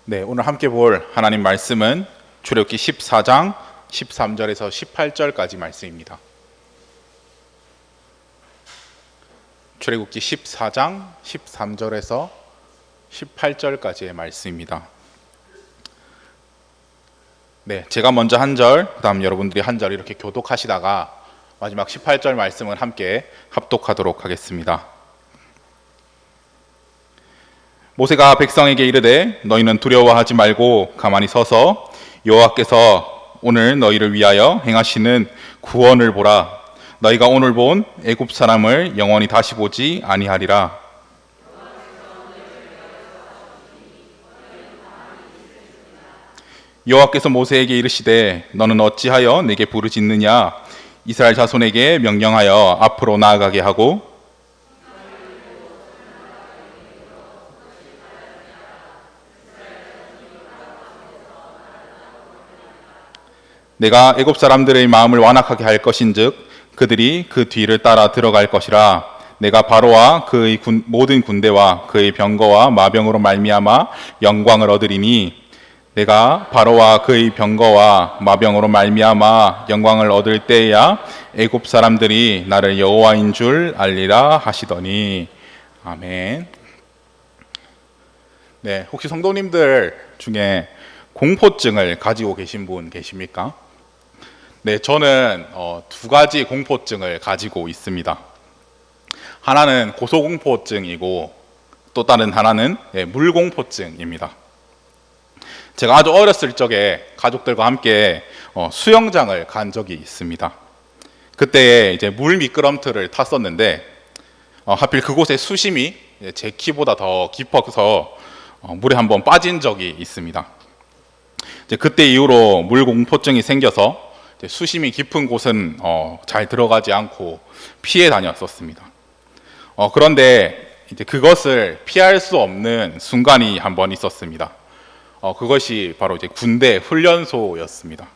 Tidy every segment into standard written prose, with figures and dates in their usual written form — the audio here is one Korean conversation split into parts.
네, 오늘 함께 볼 하나님 말씀은 출애굽기 14장 13절에서 18절까지 말씀입니다. 출애굽기 14장 13절에서 18절까지의 말씀입니다. 네, 제가 먼저 한 절, 그다음 여러분들이 한 절 이렇게 교독하시다가 마지막 18절 말씀을 함께 합독하도록 하겠습니다. 모세가 백성에게 이르되 너희는 두려워하지 말고 가만히 서서 여호와께서 오늘 너희를 위하여 행하시는 구원을 보라. 너희가 오늘 본 애굽 사람을 영원히 다시 보지 아니하리라. 여호와께서 모세에게 이르시되 너는 어찌하여 내게 부르짖느냐. 이스라엘 자손에게 명령하여 앞으로 나아가게 하고 내가 애굽 사람들의 마음을 완악하게 할 것인즉 그들이 그 뒤를 따라 들어갈 것이라. 내가 바로와 그의 모든 군대와 그의 병거와 마병으로 말미암아 영광을 얻으리니 내가 바로와 그의 병거와 마병으로 말미암아 영광을 얻을 때에야 애굽 사람들이 나를 여호와인 줄 알리라 하시더니. 아멘. 네, 혹시 성도님들 중에 공포증을 가지고 계신 분 계십니까? 네, 저는 두 가지 공포증을 가지고 있습니다. 하나는 고소공포증이고 또 다른 하나는 물공포증입니다. 제가 아주 어렸을 적에 가족들과 함께 수영장을 간 적이 있습니다. 그때 이제 물 미끄럼틀을 탔었는데 하필 그곳의 수심이 제 키보다 더 깊어서 물에 한번 빠진 적이 있습니다. 이제 그때 이후로 물공포증이 생겨서 수심이 깊은 곳은 잘 들어가지 않고 피해 다녔었습니다. 그런데 이제 그것을 피할 수 없는 순간이 한 번 있었습니다. 그것이 바로 이제 군대 훈련소였습니다.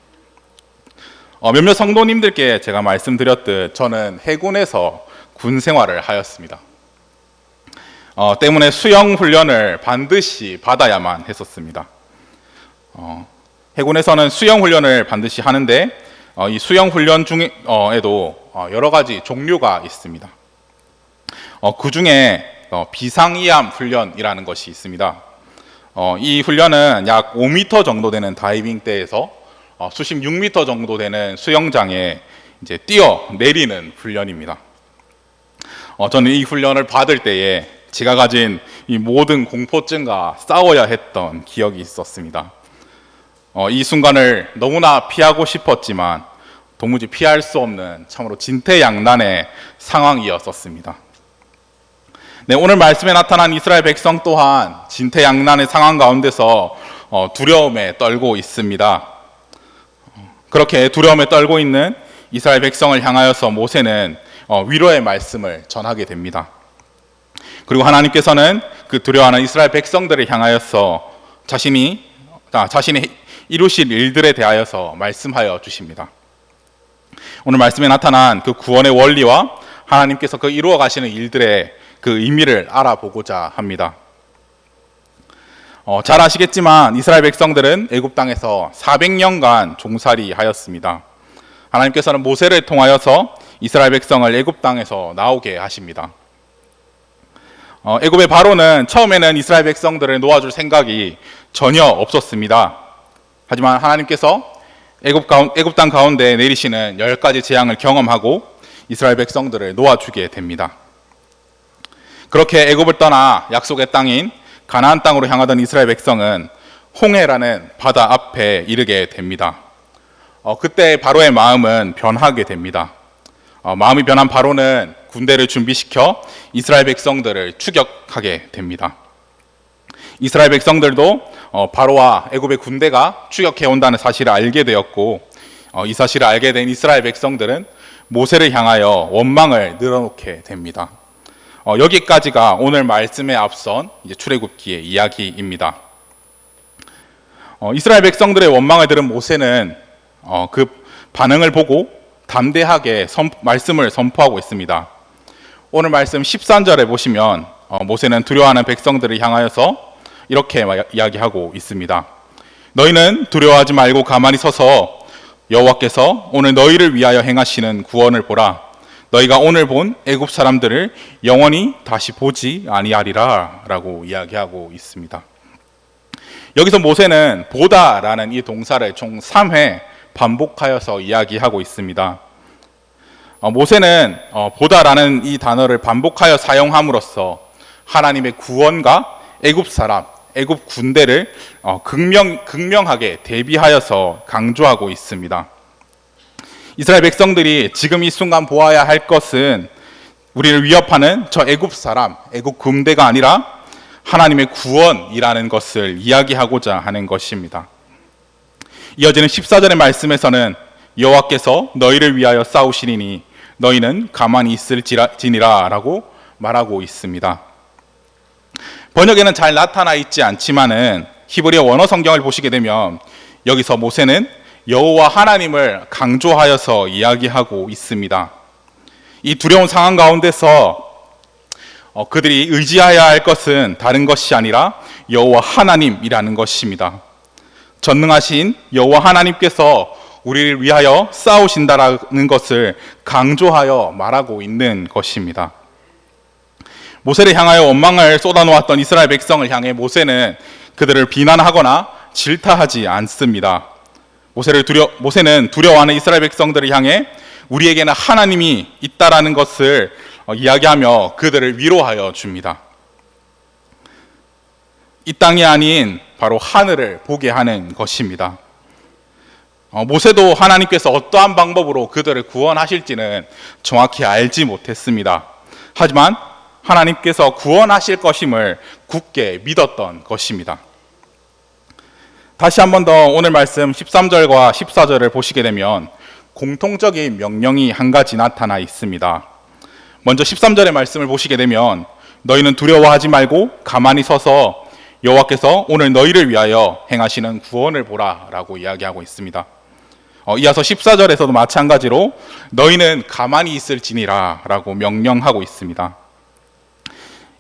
몇몇 성도님들께 제가 말씀드렸듯 저는 해군에서 군 생활을 하였습니다. 때문에 수영 훈련을 반드시 받아야만 했었습니다. 해군에서는 수영 훈련을 반드시 하는데 이 수영 훈련 중에도 여러 가지 종류가 있습니다. 그 중에 비상이암 훈련이라는 것이 있습니다. 이 훈련은 약 5m 정도 되는 다이빙대에서 수심 6m 정도 되는 수영장에 이제 뛰어 내리는 훈련입니다. 저는 이 훈련을 받을 때에 제가 가진 이 모든 공포증과 싸워야 했던 기억이 있었습니다. 이 순간을 너무나 피하고 싶었지만 도무지 피할 수 없는 참으로 진퇴양난의 상황이었었습니다. 네, 오늘 말씀에 나타난 이스라엘 백성 또한 진퇴양난의 상황 가운데서 두려움에 떨고 있습니다. 그렇게 두려움에 떨고 있는 이스라엘 백성을 향하여서 모세는 위로의 말씀을 전하게 됩니다. 그리고 하나님께서는 그 두려워하는 이스라엘 백성들을 향하여서 자신이 이루실 일들에 대하여서 말씀하여 주십니다. 오늘 말씀에 나타난 그 구원의 원리와 하나님께서 그 이루어 가시는 일들의 그 의미를 알아보고자 합니다. 잘 아시겠지만 이스라엘 백성들은 애굽 땅에서 400년간 종살이 하였습니다. 하나님께서는 모세를 통하여서 이스라엘 백성을 애굽 땅에서 나오게 하십니다. 애굽의 바로는 처음에는 이스라엘 백성들을 놓아줄 생각이 전혀 없었습니다. 하지만 하나님께서 애굽 땅 가운데 내리시는 10가지 재앙을 경험하고 이스라엘 백성들을 놓아주게 됩니다. 그렇게 애굽을 떠나 약속의 땅인 가나안 땅으로 향하던 이스라엘 백성은 홍해라는 바다 앞에 이르게 됩니다. 그때 바로의 마음은 변하게 됩니다. 마음이 변한 바로는 군대를 준비시켜 이스라엘 백성들을 추격하게 됩니다. 이스라엘 백성들도 바로와 애굽의 군대가 추격해 온다는 사실을 알게 되었고 이 사실을 알게 된 이스라엘 백성들은 모세를 향하여 원망을 늘어놓게 됩니다. 여기까지가 오늘 말씀에 앞선 출애굽기의 이야기입니다. 이스라엘 백성들의 원망을 들은 모세는 그 반응을 보고 담대하게 말씀을 선포하고 있습니다. 오늘 말씀 13절에 보시면 모세는 두려워하는 백성들을 향하여서 이렇게 이야기하고 있습니다. 너희는 두려워하지 말고 가만히 서서 여호와께서 오늘 너희를 위하여 행하시는 구원을 보라. 너희가 오늘 본 애굽 사람들을 영원히 다시 보지 아니하리라 라고 이야기하고 있습니다. 여기서 모세는 보다라는 이 동사를 총 3회 반복하여서 이야기하고 있습니다. 모세는 보다라는 이 단어를 반복하여 사용함으로써 하나님의 구원과 애굽 사람, 애굽 군대를 극명하게 대비하여서 강조하고 있습니다. 이스라엘 백성들이 지금 이 순간 보아야 할 것은 우리를 위협하는 저 애굽 사람, 애굽 군대가 아니라 하나님의 구원이라는 것을 이야기하고자 하는 것입니다. 이어지는 14절의 말씀에서는 여호와께서 너희를 위하여 싸우시리니 너희는 가만히 있을지니라 라고 말하고 있습니다. 번역에는 잘 나타나 있지 않지만은 히브리어 원어 성경을 보시게 되면 여기서 모세는 여호와 하나님을 강조하여서 이야기하고 있습니다. 이 두려운 상황 가운데서 그들이 의지해야 할 것은 다른 것이 아니라 여호와 하나님이라는 것입니다. 전능하신 여호와 하나님께서 우리를 위하여 싸우신다라는 것을 강조하여 말하고 있는 것입니다. 모세를 향하여 원망을 쏟아놓았던 이스라엘 백성을 향해 모세는 그들을 비난하거나 질타하지 않습니다. 모세는 두려워하는 이스라엘 백성들을 향해 우리에게는 하나님이 있다라는 것을 이야기하며 그들을 위로하여 줍니다. 이 땅이 아닌 바로 하늘을 보게 하는 것입니다. 모세도 하나님께서 어떠한 방법으로 그들을 구원하실지는 정확히 알지 못했습니다. 하지만 하나님께서 구원하실 것임을 굳게 믿었던 것입니다. 다시 한 번 더 오늘 말씀 13절과 14절을 보시게 되면 공통적인 명령이 한 가지 나타나 있습니다. 먼저 13절의 말씀을 보시게 되면 너희는 두려워하지 말고 가만히 서서 여호와께서 오늘 너희를 위하여 행하시는 구원을 보라 라고 이야기하고 있습니다. 이어서 14절에서도 마찬가지로 너희는 가만히 있을지니라 라고 명령하고 있습니다.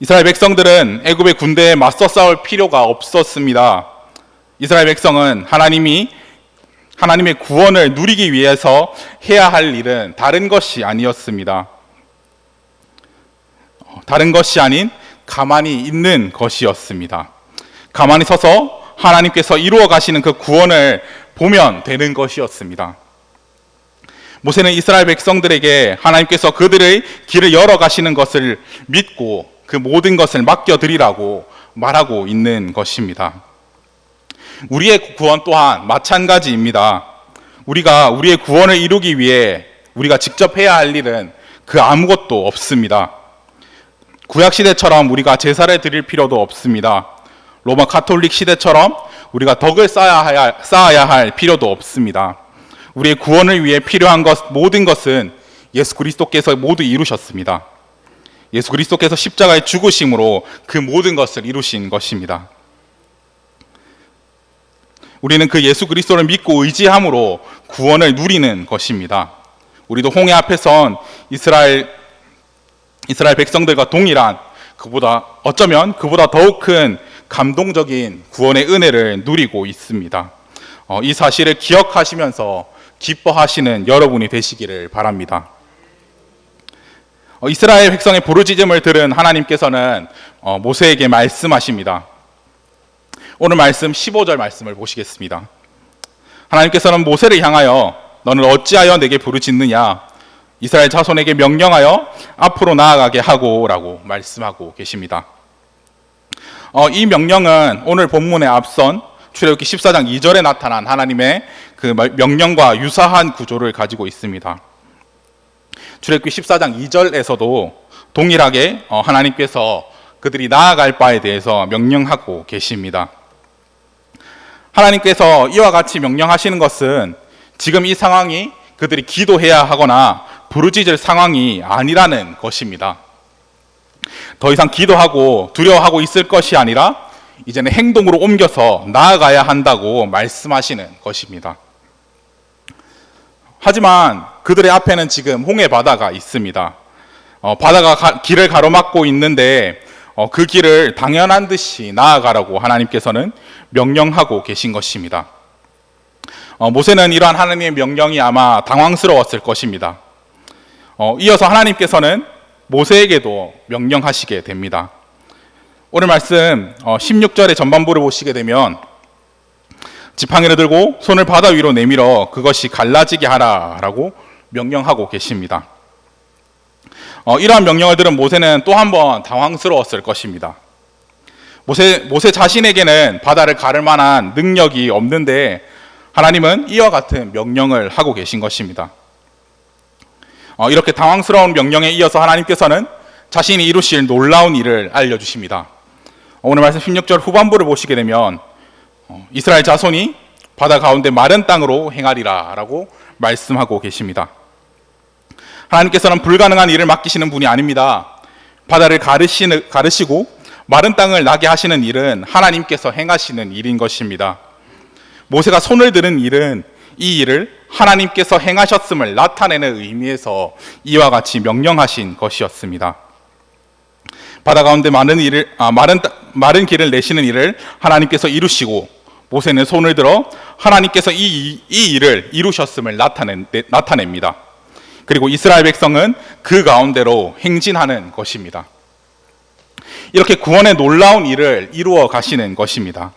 이스라엘 백성들은 애굽의 군대에 맞서 싸울 필요가 없었습니다. 이스라엘 백성은 하나님의 구원을 누리기 위해서 해야 할 일은 다른 것이 아니었습니다. 다른 것이 아닌 가만히 있는 것이었습니다. 가만히 서서 하나님께서 이루어 가시는 그 구원을 보면 되는 것이었습니다. 모세는 이스라엘 백성들에게 하나님께서 그들의 길을 열어 가시는 것을 믿고 그 모든 것을 맡겨드리라고 말하고 있는 것입니다. 우리의 구원 또한 마찬가지입니다. 우리가 우리의 구원을 이루기 위해 우리가 직접 해야 할 일은 그 아무것도 없습니다. 구약시대처럼 우리가 제사를 드릴 필요도 없습니다. 로마 가톨릭 시대처럼 우리가 덕을 쌓아야 할 필요도 없습니다. 우리의 구원을 위해 필요한 모든 것은 예수 그리스도께서 모두 이루셨습니다. 예수 그리스도께서 십자가의 죽으심으로 그 모든 것을 이루신 것입니다. 우리는 그 예수 그리스도를 믿고 의지함으로 구원을 누리는 것입니다. 우리도 홍해 앞에 선 이스라엘 백성들과 동일한 어쩌면 그보다 더욱 큰 감동적인 구원의 은혜를 누리고 있습니다. 이 사실을 기억하시면서 기뻐하시는 여러분이 되시기를 바랍니다. 이스라엘 백성의 부르짖음을 들은 하나님께서는 모세에게 말씀하십니다. 오늘 말씀 15절 말씀을 보시겠습니다. 하나님께서는 모세를 향하여 너는 어찌하여 내게 부르짖느냐 이스라엘 자손에게 명령하여 앞으로 나아가게 하고 라고 말씀하고 계십니다. 이 명령은 오늘 본문에 앞선 출애굽기 14장 2절에 나타난 하나님의 그 명령과 유사한 구조를 가지고 있습니다. 출애굽기 14장 2절에서도 동일하게 하나님께서 그들이 나아갈 바에 대해서 명령하고 계십니다. 하나님께서 이와 같이 명령하시는 것은 지금 이 상황이 그들이 기도해야 하거나 부르짖을 상황이 아니라는 것입니다. 더 이상 기도하고 두려워하고 있을 것이 아니라 이제는 행동으로 옮겨서 나아가야 한다고 말씀하시는 것입니다. 하지만 그들의 앞에는 지금 홍해 바다가 있습니다. 바다가 길을 가로막고 있는데 그 길을 당연한 듯이 나아가라고 하나님께서는 명령하고 계신 것입니다. 모세는 이러한 하나님의 명령이 아마 당황스러웠을 것입니다. 이어서 하나님께서는 모세에게도 명령하시게 됩니다. 오늘 말씀 16절의 전반부를 보시게 되면 지팡이를 들고 손을 바다 위로 내밀어 그것이 갈라지게 하라라고 명령하고 계십니다. 이러한 명령을 들은 모세는 또 한 번 당황스러웠을 것입니다. 모세 자신에게는 바다를 가를 만한 능력이 없는데 하나님은 이와 같은 명령을 하고 계신 것입니다. 이렇게 당황스러운 명령에 이어서 하나님께서는 자신이 이루실 놀라운 일을 알려주십니다. 오늘 말씀 16절 후반부를 보시게 되면 이스라엘 자손이 바다 가운데 마른 땅으로 행하리라 라고 말씀하고 계십니다. 하나님께서는 불가능한 일을 맡기시는 분이 아닙니다. 바다를 가르시고 마른 땅을 나게 하시는 일은 하나님께서 행하시는 일인 것입니다. 모세가 손을 드는 일은 이 일을 하나님께서 행하셨음을 나타내는 의미에서 이와 같이 명령하신 것이었습니다. 바다 가운데 마른 길을 내시는 일을 하나님께서 이루시고 모세는 손을 들어 하나님께서 이 일을 이루셨음을 나타냅니다. 그리고 이스라엘 백성은 그 가운데로 행진하는 것입니다. 이렇게 구원의 놀라운 일을 이루어 가시는 것입니다.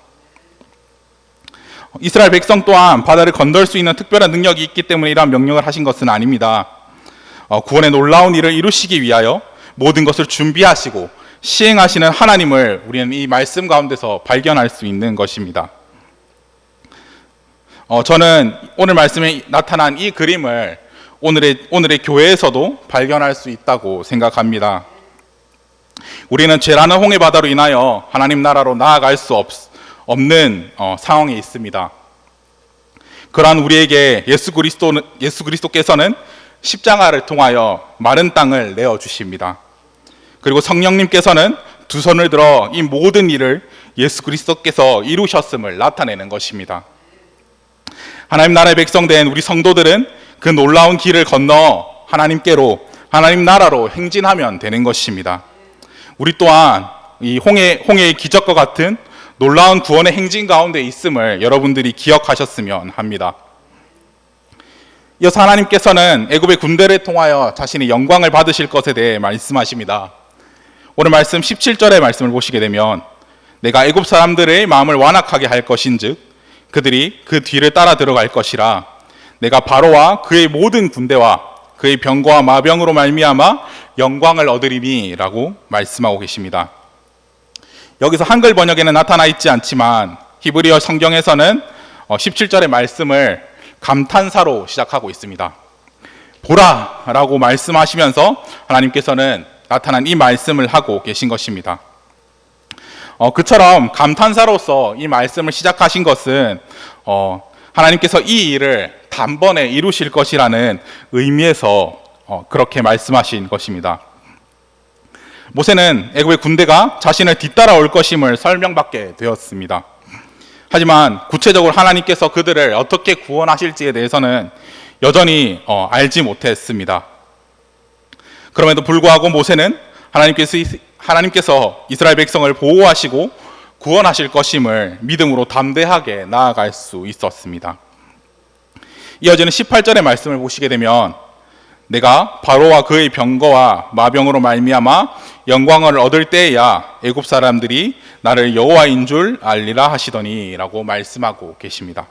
이스라엘 백성 또한 바다를 건널 수 있는 특별한 능력이 있기 때문에 이러한 명령을 하신 것은 아닙니다. 구원의 놀라운 일을 이루시기 위하여 모든 것을 준비하시고 시행하시는 하나님을 우리는 이 말씀 가운데서 발견할 수 있는 것입니다. 저는 오늘 말씀에 나타난 이 그림을 오늘의 교회에서도 발견할 수 있다고 생각합니다. 우리는 죄라는 홍해 바다로 인하여 하나님 나라로 나아갈 수 없는 상황에 있습니다. 그러한 우리에게 예수 그리스도께서는 십자가를 통하여 마른 땅을 내어 주십니다. 그리고 성령님께서는 두 손을 들어 이 모든 일을 예수 그리스도께서 이루셨음을 나타내는 것입니다. 하나님 나라의 백성된 우리 성도들은 그 놀라운 길을 건너 하나님 나라로 행진하면 되는 것입니다. 우리 또한 이 홍해의 기적과 같은 놀라운 구원의 행진 가운데 있음을 여러분들이 기억하셨으면 합니다. 이어서 하나님께서는 애굽의 군대를 통하여 자신의 영광을 받으실 것에 대해 말씀하십니다. 오늘 말씀 17절의 말씀을 보시게 되면 내가 애굽 사람들의 마음을 완악하게 할 것인즉 그들이 그 뒤를 따라 들어갈 것이라 내가 바로와 그의 모든 군대와 그의 병거와 마병으로 말미암아 영광을 얻으리니 라고 말씀하고 계십니다. 여기서 한글 번역에는 나타나 있지 않지만 히브리어 성경에서는 17절의 말씀을 감탄사로 시작하고 있습니다. 보라 라고 말씀하시면서 하나님께서는 나타난 이 말씀을 하고 계신 것입니다. 그처럼 감탄사로서 이 말씀을 시작하신 것은 하나님께서 이 일을 단번에 이루실 것이라는 의미에서 그렇게 말씀하신 것입니다. 모세는 애굽의 군대가 자신을 뒤따라올 것임을 설명받게 되었습니다. 하지만 구체적으로 하나님께서 그들을 어떻게 구원하실지에 대해서는 여전히 알지 못했습니다. 그럼에도 불구하고 모세는 하나님께서 이스라엘 백성을 보호하시고 구원하실 것임을 믿음으로 담대하게 나아갈 수 있었습니다. 이어지는 18절의 말씀을 보시게 되면 내가 바로와 그의 병거와 마병으로 말미암아 영광을 얻을 때에야 애굽 사람들이 나를 여호와인 줄 알리라 하시더니 라고 말씀하고 계십니다.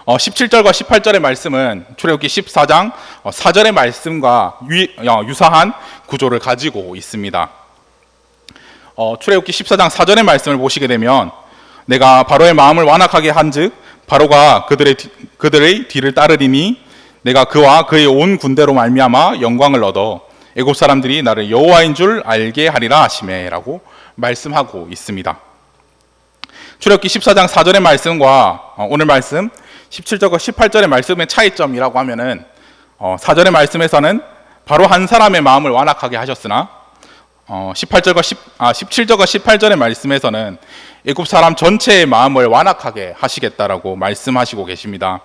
17절과 18절의 말씀은 출애굽기 14장 4절의 말씀과 유사한 구조를 가지고 있습니다. 출애굽기 14장 4절의 말씀을 보시게 되면 내가 바로의 마음을 완악하게 한즉 바로가 그들의 뒤를 따르리니 내가 그와 그의 온 군대로 말미암아 영광을 얻어 애굽 사람들이 나를 여호와인 줄 알게 하리라 하시매라고 말씀하고 있습니다. 출애굽기 14장 4절의 말씀과 오늘 말씀 17절과 18절의 말씀의 차이점이라고 하면은 4절의 말씀에서는 바로 한 사람의 마음을 완악하게 하셨으나 17절과 18절의 말씀에서는 애굽 사람 전체의 마음을 완악하게 하시겠다라고 말씀하시고 계십니다.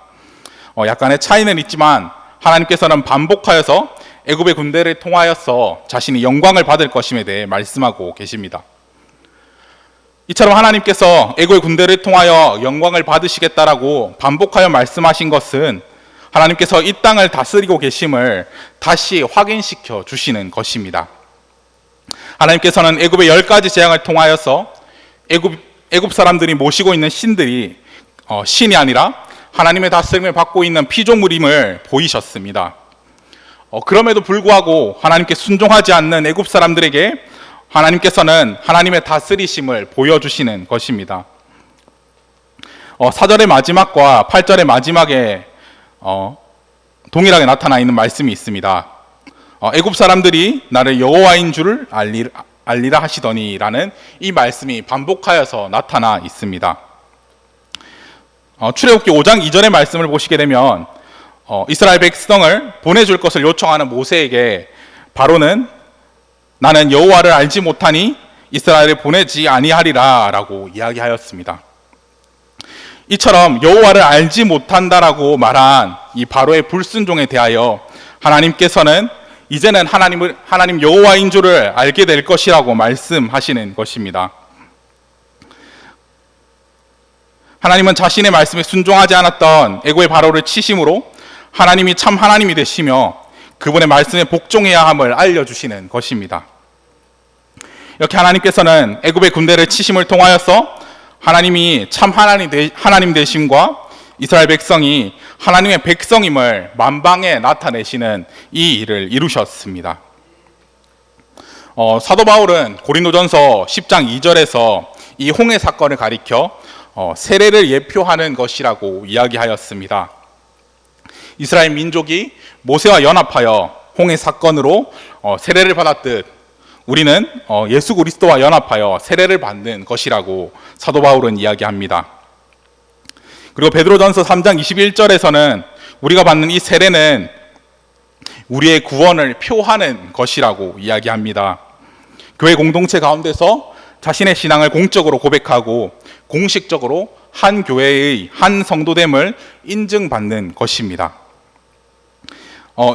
약간의 차이는 있지만 하나님께서는 반복하여서 애굽의 군대를 통하여서 자신이 영광을 받을 것임에 대해 말씀하고 계십니다. 이처럼 하나님께서 애굽의 군대를 통하여 영광을 받으시겠다라고 반복하여 말씀하신 것은 하나님께서 이 땅을 다스리고 계심을 다시 확인시켜 주시는 것입니다. 하나님께서는 애굽의 10가지 재앙을 통하여서 애굽 사람들이 모시고 있는 신들이 신이 아니라 하나님의 다스림을 받고 있는 피조물임을 보이셨습니다. 그럼에도 불구하고 하나님께 순종하지 않는 애굽 사람들에게 하나님께서는 하나님의 다스리심을 보여주시는 것입니다. 4절의 마지막과 8절의 마지막에 동일하게 나타나 있는 말씀이 있습니다. 애굽 사람들이 나를 여호와인 줄을 알리라 하시더니라는 이 말씀이 반복하여서 나타나 있습니다. 출애굽기 5장 2절의 말씀을 보시게 되면 이스라엘 백성을 보내줄 것을 요청하는 모세에게 바로는 나는 여호와를 알지 못하니 이스라엘을 보내지 아니하리라 라고 이야기하였습니다. 이처럼 여호와를 알지 못한다라고 말한 이 바로의 불순종에 대하여 하나님께서는 이제는 하나님 여호와인 줄을 알게 될 것이라고 말씀하시는 것입니다. 하나님은 자신의 말씀에 순종하지 않았던 애굽의 바로를 치심으로 하나님이 참 하나님이 되시며 그분의 말씀에 복종해야 함을 알려주시는 것입니다. 이렇게 하나님께서는 애굽의 군대를 치심을 통하여서 하나님이 참 하나님 되심과 이스라엘 백성이 하나님의 백성임을 만방에 나타내시는 이 일을 이루셨습니다. 사도 바울은 고린도전서 10장 2절에서 이 홍해 사건을 가리켜 세례를 예표하는 것이라고 이야기하였습니다. 이스라엘 민족이 모세와 연합하여 홍해 사건으로 세례를 받았듯 우리는 예수 그리스도와 연합하여 세례를 받는 것이라고 사도 바울은 이야기합니다. 그리고 베드로전서 3장 21절에서는 우리가 받는 이 세례는 우리의 구원을 표하는 것이라고 이야기합니다. 교회 공동체 가운데서 자신의 신앙을 공적으로 고백하고 공식적으로 한 교회의 한 성도됨을 인증받는 것입니다.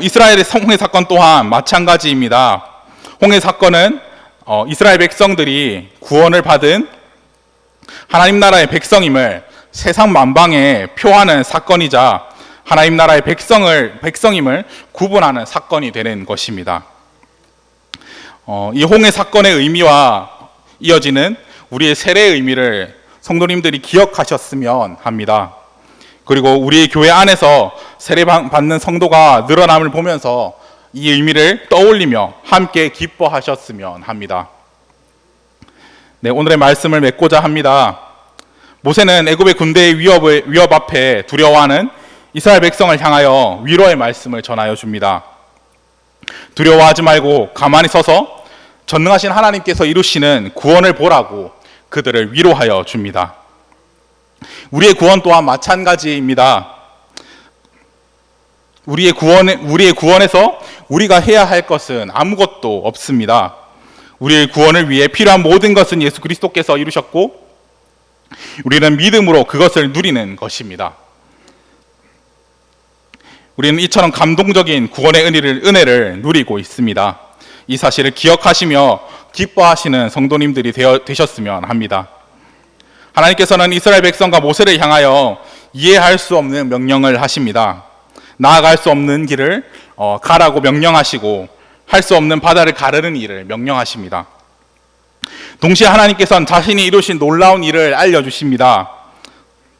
이스라엘의 홍해 사건 또한 마찬가지입니다. 홍해 사건은 이스라엘 백성들이 구원을 받은 하나님 나라의 백성임을 세상 만방에 표하는 사건이자 하나님 나라의 백성임을 구분하는 사건이 되는 것입니다. 이 홍해 사건의 의미와 이어지는 우리의 세례의 의미를 성도님들이 기억하셨으면 합니다. 그리고 우리의 교회 안에서 세례 받는 성도가 늘어남을 보면서 이 의미를 떠올리며 함께 기뻐하셨으면 합니다. 네, 오늘의 말씀을 맺고자 합니다. 모세는 애굽의 군대의 위협 앞에 두려워하는 이스라엘 백성을 향하여 위로의 말씀을 전하여 줍니다. 두려워하지 말고 가만히 서서 전능하신 하나님께서 이루시는 구원을 보라고 그들을 위로하여 줍니다. 우리의 구원 또한 마찬가지입니다. 우리의 구원에서 우리가 해야 할 것은 아무것도 없습니다. 우리의 구원을 위해 필요한 모든 것은 예수 그리스도께서 이루셨고 우리는 믿음으로 그것을 누리는 것입니다. 우리는 이처럼 감동적인 구원의 은혜를 누리고 있습니다. 이 사실을 기억하시며 기뻐하시는 성도님들이 되셨으면 합니다. 하나님께서는 이스라엘 백성과 모세를 향하여 이해할 수 없는 명령을 하십니다. 나아갈 수 없는 길을 가라고 명령하시고 할 수 없는 바다를 가르는 일을 명령하십니다. 동시에 하나님께서는 자신이 이루신 놀라운 일을 알려주십니다.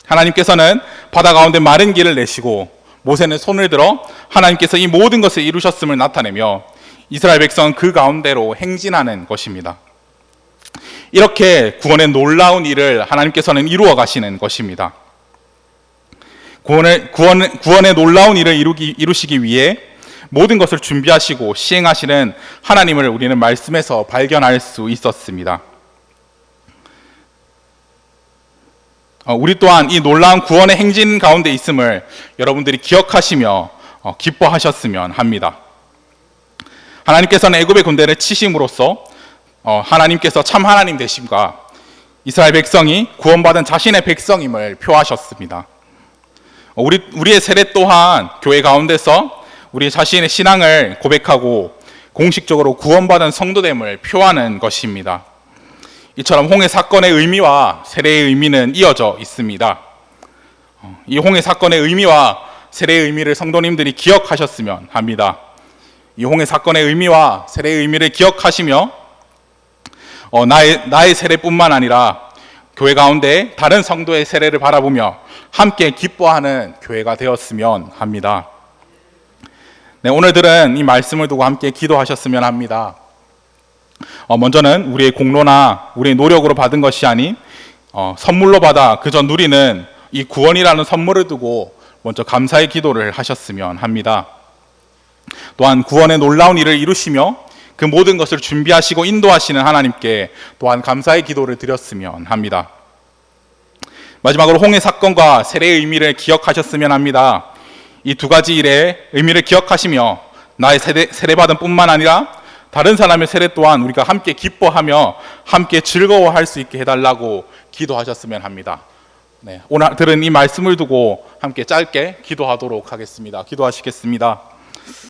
하나님께서는 바다 가운데 마른 길을 내시고 모세는 손을 들어 하나님께서 이 모든 것을 이루셨음을 나타내며 이스라엘 백성은 그 가운데로 행진하는 것입니다. 이렇게 구원의 놀라운 일을 하나님께서는 이루어 가시는 것입니다. 구원의 놀라운 일을 이루시기 위해 모든 것을 준비하시고 시행하시는 하나님을 우리는 말씀에서 발견할 수 있었습니다. 우리 또한 이 놀라운 구원의 행진 가운데 있음을 여러분들이 기억하시며 기뻐하셨으면 합니다. 하나님께서는 애굽의 군대를 치심으로써 하나님께서 참 하나님 되심과 이스라엘 백성이 구원받은 자신의 백성임을 표하셨습니다. 우리의 세례 또한 교회 가운데서 우리 자신의 신앙을 고백하고 공식적으로 구원받은 성도됨을 표하는 것입니다. 이처럼 홍해 사건의 의미와 세례의 의미는 이어져 있습니다. 이 홍해 사건의 의미와 세례의 의미를 성도님들이 기억하셨으면 합니다. 이 홍해 사건의 의미와 세례의 의미를 기억하시며 나의 세례뿐만 아니라 교회 가운데 다른 성도의 세례를 바라보며 함께 기뻐하는 교회가 되었으면 합니다. 네, 오늘 들은 이 말씀을 두고 함께 기도하셨으면 합니다. 먼저는 우리의 공로나 우리의 노력으로 받은 것이 아닌 선물로 받아 그저 누리는 이 구원이라는 선물을 두고 먼저 감사의 기도를 하셨으면 합니다. 또한 구원의 놀라운 일을 이루시며 그 모든 것을 준비하시고 인도하시는 하나님께 또한 감사의 기도를 드렸으면 합니다. 마지막으로 홍해 사건과 세례의 의미를 기억하셨으면 합니다. 이 두 가지 일의 의미를 기억하시며 나의 세례받은 뿐만 아니라 다른 사람의 세례 또한 우리가 함께 기뻐하며 함께 즐거워할 수 있게 해달라고 기도하셨으면 합니다. 네, 오늘 들은 이 말씀을 두고 함께 짧게 기도하도록 하겠습니다. 기도하시겠습니다.